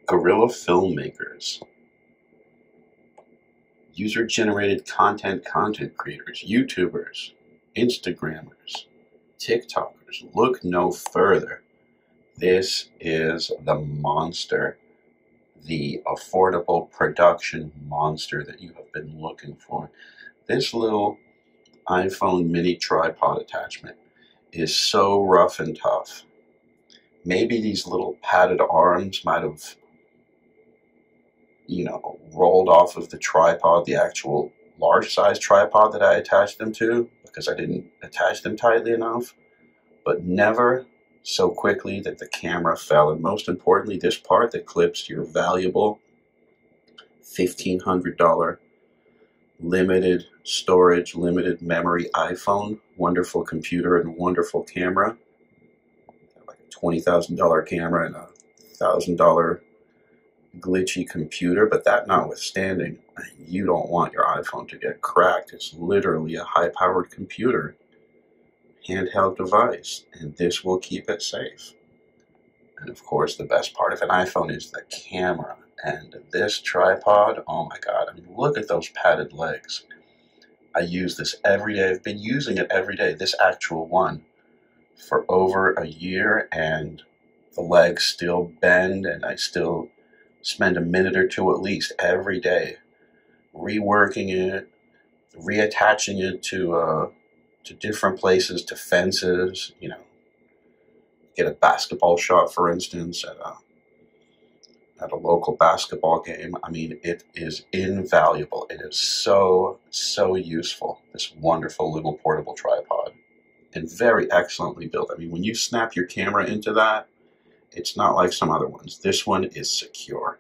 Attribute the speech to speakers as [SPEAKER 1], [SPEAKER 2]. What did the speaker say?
[SPEAKER 1] Guerrilla filmmakers, user-generated content creators, YouTubers, Instagrammers, TikTokers. Look no further. This is the monster, the affordable production monster that you have been looking for. This little iPhone mini tripod attachment is so rough and tough. Maybe these little padded arms might have, rolled off of the tripod, the actual large size tripod that I attached them to, because I didn't attach them tightly enough, but never so quickly that the camera fell. And most importantly, this part that clips your valuable $1,500 limited storage, limited memory iPhone, wonderful computer and wonderful camera, like a $20,000 camera and a $1,000 glitchy computer. But that notwithstanding, you don't want your iPhone to get cracked. It's literally a high-powered computer, handheld device, and this will keep it safe. And of course, the best part of an iPhone is the camera. And this tripod, oh my God, I mean, look at those padded legs. I use this every day. I've been using it every day, this actual one, for over a year, and the legs still bend, and I still spend a minute or two at least every day reworking it, reattaching it to different places, to fences, get a basketball shot, for instance, at a local basketball game. I mean, it is invaluable. It is so, so useful, this wonderful little portable tripod, and very excellently built. I mean, when you snap your camera into that, it's not like some other ones. This one is secure.